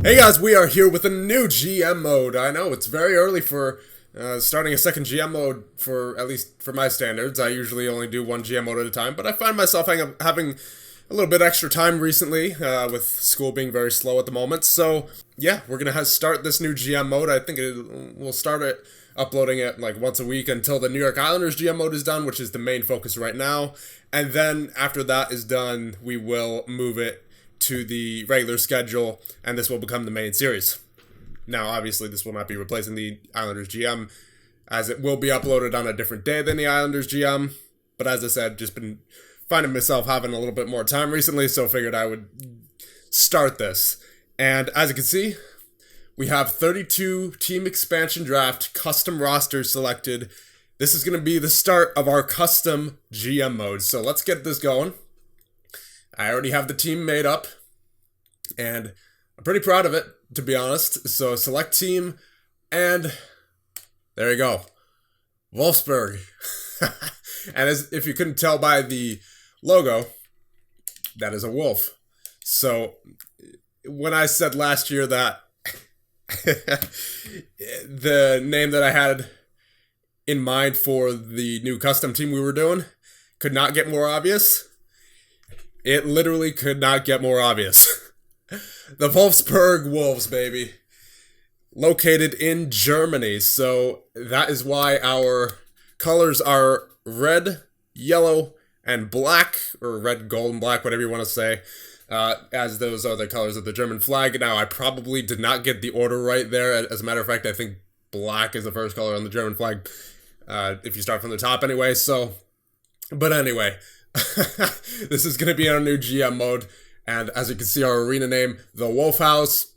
Hey guys, we are here with a new GM mode. I know it's very early for starting a second GM mode, for at least for my standards. I usually only do one GM mode at a time, but I find myself having a little bit extra time recently with school being very slow at the moment. So yeah, we're gonna start this new GM mode. I think we'll start it uploading it like once a week until the New York Islanders GM mode is done, which is the main focus right now. And then after that is done, we will move it to the regular schedule, and this will become the main series. Now, obviously, this will not be replacing the Islanders GM, as it will be uploaded on a different day than the Islanders GM. But as I said, just been finding myself having a little bit more time recently, so figured I would start this. And as you can see, we have 32 team expansion draft custom rosters selected. This is going to be the start of our custom GM mode. So let's get this going. I already have the team made up, and I'm pretty proud of it, to be honest. So select team, and there you go. Wolfsburg. And if you couldn't tell by the logo, that is a wolf. So when I said last year that the name that I had in mind for the new custom team we were doing could not get more obvious, it literally could not get more obvious. The Wolfsburg Wolves, baby. Located in Germany. So that is why our colors are red, yellow, and black. Or red, gold, and black, whatever you want to say. As those are the colors of the German flag. Now, I probably did not get the order right there. As a matter of fact, I think black is the first color on the German flag. If you start from the top anyway. But anyway. This is going to be our new GM mode, and as you can see, our arena name, the Wolf House,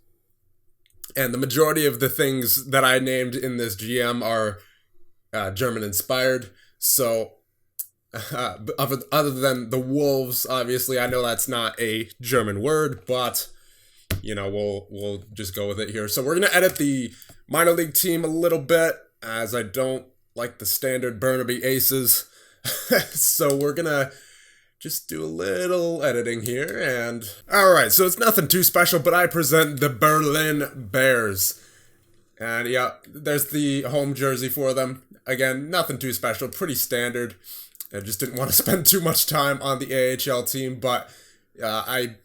and the majority of the things that I named in this GM are German inspired. So other than the wolves, obviously, I know that's not a German word, but you know, we'll just go with it here. So we're going to edit the minor league team a little bit, as I don't like the standard Burnaby Aces. So we're going to just do a little editing here, and alright, so it's nothing too special, but I present the Berlin Bears. And yeah, there's the home jersey for them. Again, nothing too special, pretty standard. I just didn't want to spend too much time on the AHL team, but I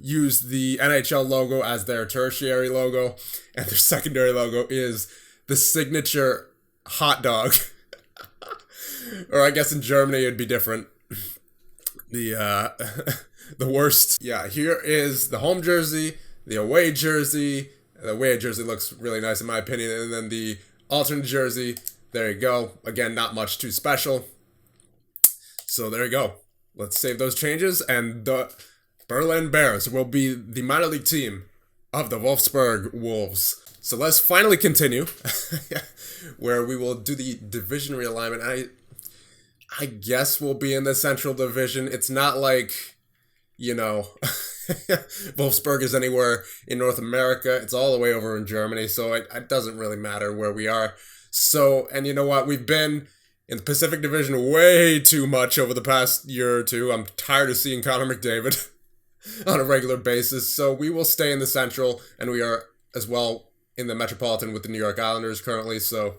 used the NHL logo as their tertiary logo, and their secondary logo is the signature hot dog. Or I guess in Germany it'd be different. The worst. Yeah, here is the home jersey, the away jersey. The away jersey looks really nice in my opinion, and then the alternate jersey. There you go. Again, not much too special. So there you go. Let's save those changes, and the Berlin Bears will be the minor league team of the Wolfsburg Wolves. So let's finally continue, where we will do the division realignment. I guess we'll be in the Central Division. It's not like, you know, Wolfsburg is anywhere in North America. It's all the way over in Germany, so it doesn't really matter where we are. So, and you know what? We've been in the Pacific Division way too much over the past year or two. I'm tired of seeing Connor McDavid on a regular basis. So we will stay in the Central, and we are as well in the Metropolitan with the New York Islanders currently. So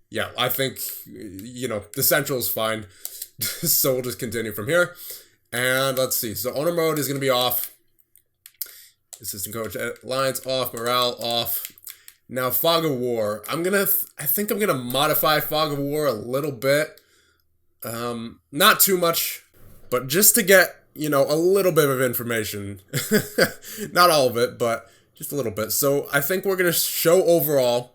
yeah, I think, you know, the Central is fine. So we'll just continue from here. And let's see. So owner mode is going to be off. Assistant coach lines off. Morale off. Now Fog of War. I think I'm going to modify Fog of War a little bit. Not too much, but just to get, you know, a little bit of information. Not all of it, but just a little bit. So I think we're going to show overall,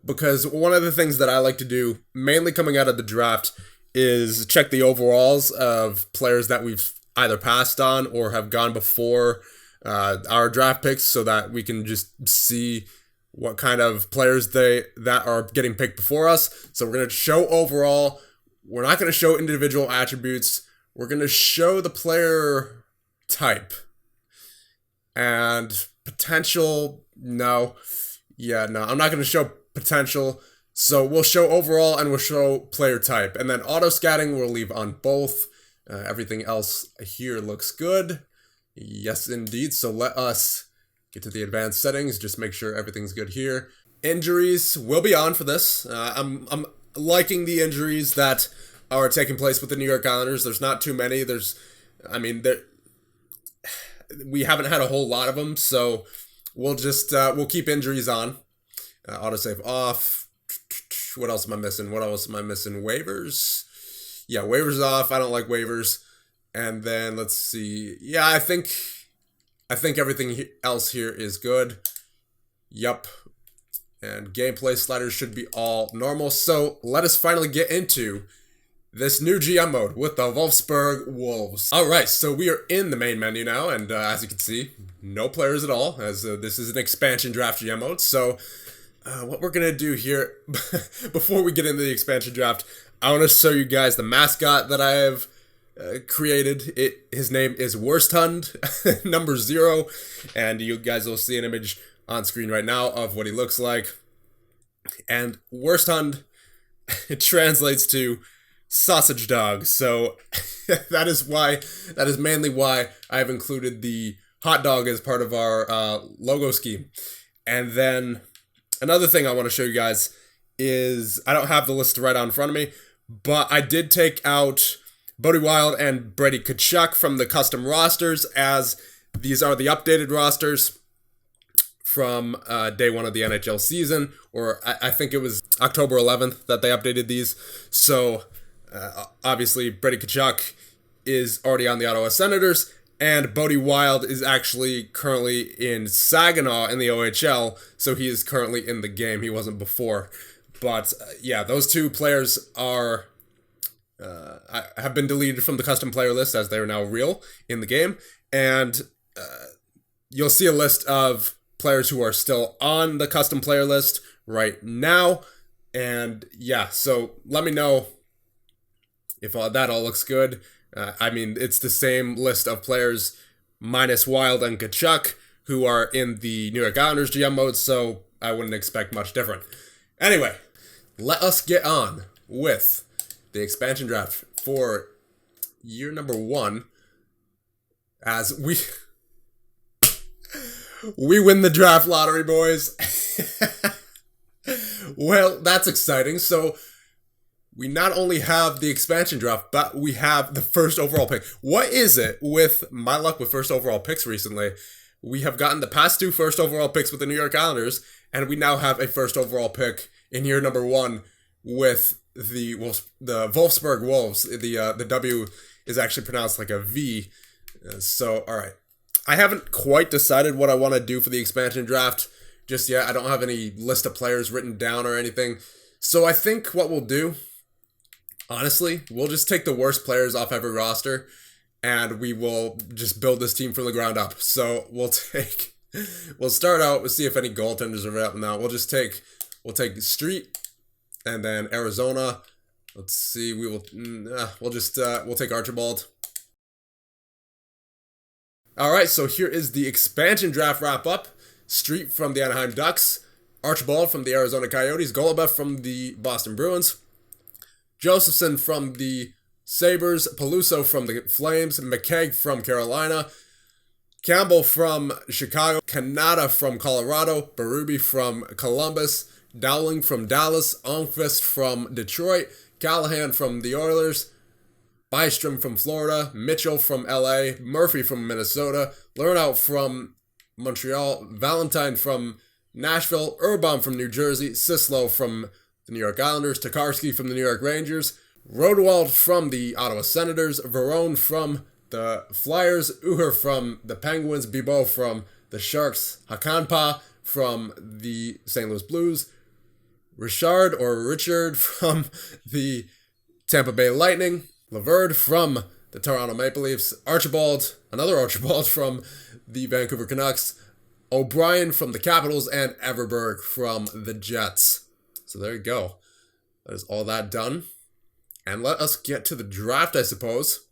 because one of the things that I like to do, mainly coming out of the draft, is check the overalls of players that we've either passed on or have gone before our draft picks, so that we can just see what kind of players that are getting picked before us. So we're going to show overall. We're not going to show individual attributes. We're going to show the player type. And potential, no. Yeah, no, I'm not going to show potential. So we'll show overall and we'll show player type. And then auto scouting we'll leave on both. Everything else here looks good. Yes, indeed. So let us Get to the advanced settings, just make sure everything's good here. Injuries will be on for this. I'm liking the injuries that are taking place with the New York Islanders. There's not too many. We haven't had a whole lot of them, so we'll keep injuries on. Autosave off. What else am I missing? Waivers. Yeah, waivers off. I don't like waivers. And then let's see. Yeah, I think everything else here is good. Yup. And gameplay sliders should be all normal. So let us finally get into this new GM mode with the Wolfsburg Wolves. Alright, so we are in the main menu now, and as you can see, no players at all, as this is an expansion draft GM mode. So what we're going to do here, before we get into the expansion draft, I want to show you guys the mascot that I have created. His name is Worsthund, number 0, and you guys will see an image on screen right now of what he looks like. And Worsthund, it translates to sausage dog. So that is mainly why I've included the hot dog as part of our logo scheme. And then another thing I want to show you guys is, I don't have the list right on in front of me, but I did take out Bodie Wild and Brady Tkachuk from the custom rosters, as these are the updated rosters from day 1 of the NHL season, or I think it was October 11th that they updated these. So obviously Brady Tkachuk is already on the Ottawa Senators, and Bodie Wild is actually currently in Saginaw in the OHL, so he is currently in the game. He wasn't before. But yeah, those two players are have been deleted from the custom player list, as they are now real in the game. And you'll see a list of players who are still on the custom player list right now. And yeah, so let me know if that all looks good. I mean, it's the same list of players minus Wild and Tkachuk who are in the New York Islanders GM mode, so I wouldn't expect much different. Anyway, let us get on with the expansion draft for year number 1, as we win the draft lottery, boys. Well, that's exciting. So we not only have the expansion draft, but we have the first overall pick. What is it with my luck with first overall picks recently? We have gotten the past 2 first overall picks with the New York Islanders, and we now have a first overall pick in year number 1 with the Wolfsburg Wolves. The W is actually pronounced like a V. So, all right. I haven't quite decided what I want to do for the expansion draft just yet. I don't have any list of players written down or anything. So I think what we'll do, honestly, we'll just take the worst players off every roster, and we will just build this team from the ground up. So we'll start out, we'll see if any goaltenders are available now. We'll take Street, and then Arizona. Let's see, we'll take Archibald. All right, so here is the expansion draft wrap-up. Street from the Anaheim Ducks, Archibald from the Arizona Coyotes, Golubev from the Boston Bruins, Josephson from the Sabres, Peluso from the Flames, McKegg from Carolina, Campbell from Chicago, Kanata from Colorado, Berube from Columbus, Dowling from Dallas, Almquist from Detroit, Callahan from the Oilers, Bystrom from Florida, Mitchell from LA, Murphy from Minnesota, Lernout from Montreal, Valentine from Nashville, Urban from New Jersey, Sislo from the New York Islanders, Tokarski from the New York Rangers, Rodewald from the Ottawa Senators, Verone from the Flyers, Uher from the Penguins, Bibeau from the Sharks, Hakanpaa from the St. Louis Blues, Richard from the Tampa Bay Lightning, Laverde from the Toronto Maple Leafs, another Archibald from the Vancouver Canucks, O'Brien from the Capitals, and Everberg from the Jets. So there you go. That is all that done. And let us get to the draft, I suppose.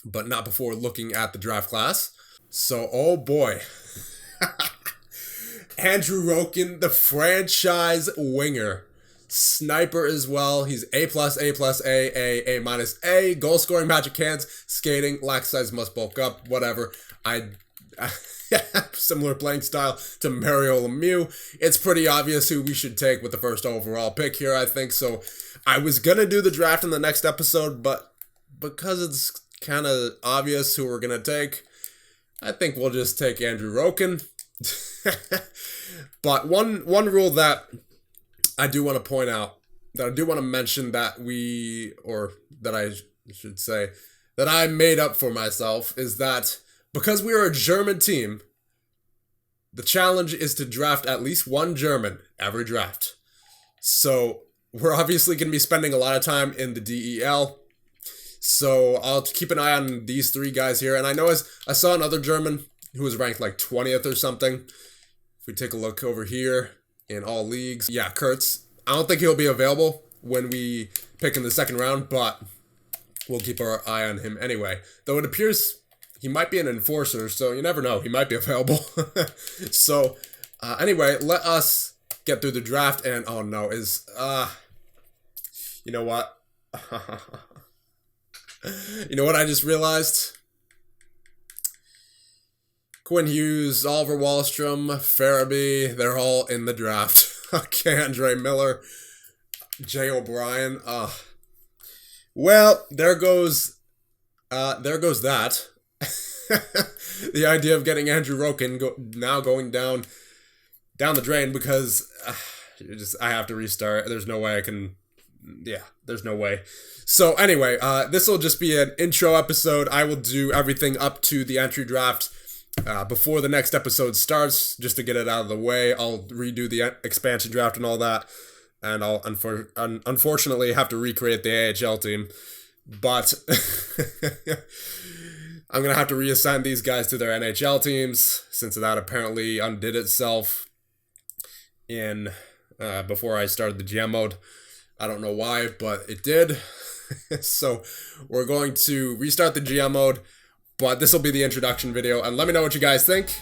But not before looking at the draft class. So, oh boy. Andrew Roken, the franchise winger. Sniper as well. He's A+, A-, A-, A-, A-, A. Goal scoring, magic hands, skating, lack size, must bulk up, whatever. similar playing style to Mario Lemieux. It's pretty obvious who we should take with the first overall pick here, I think. So I was going to do the draft in the next episode, but because it's kind of obvious who we're going to take, I think we'll just take Andrew Roken. But one rule that I do want to point out, that I do want to mention that that I made up for myself, is that because we are a German team, the challenge is to draft at least one German every draft. So we're obviously going to be spending a lot of time in the DEL. So I'll keep an eye on these three guys here. And I know I saw another German who was ranked like 20th or something. If we take a look over here in all leagues. Yeah, Kurtz. I don't think he'll be available when we pick in the second round, but we'll keep our eye on him anyway. Though it appears he might be an enforcer, so you never know. He might be available. So, anyway, let us get through the draft. And, oh no, you know what? You know what I just realized? Quinn Hughes, Oliver Wahlstrom, Farabee, they're all in the draft. Okay, Andre Miller, Jay O'Brien. Well, there goes that. The idea of getting Andrew Roken now going down the drain because I have to restart. There's no way I can. Yeah, there's no way. So anyway, this will just be an intro episode. I will do everything up to the entry draft before the next episode starts, just to get it out of the way. I'll redo the expansion draft and all that, and I'll unfortunately have to recreate the AHL team. But I'm going to have to reassign these guys to their NHL teams, since that apparently undid itself before I started the GM mode. I don't know why, but it did. So we're going to restart the GM mode, but this will be the introduction video. And let me know what you guys think,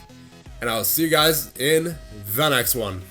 and I'll see you guys in the next one.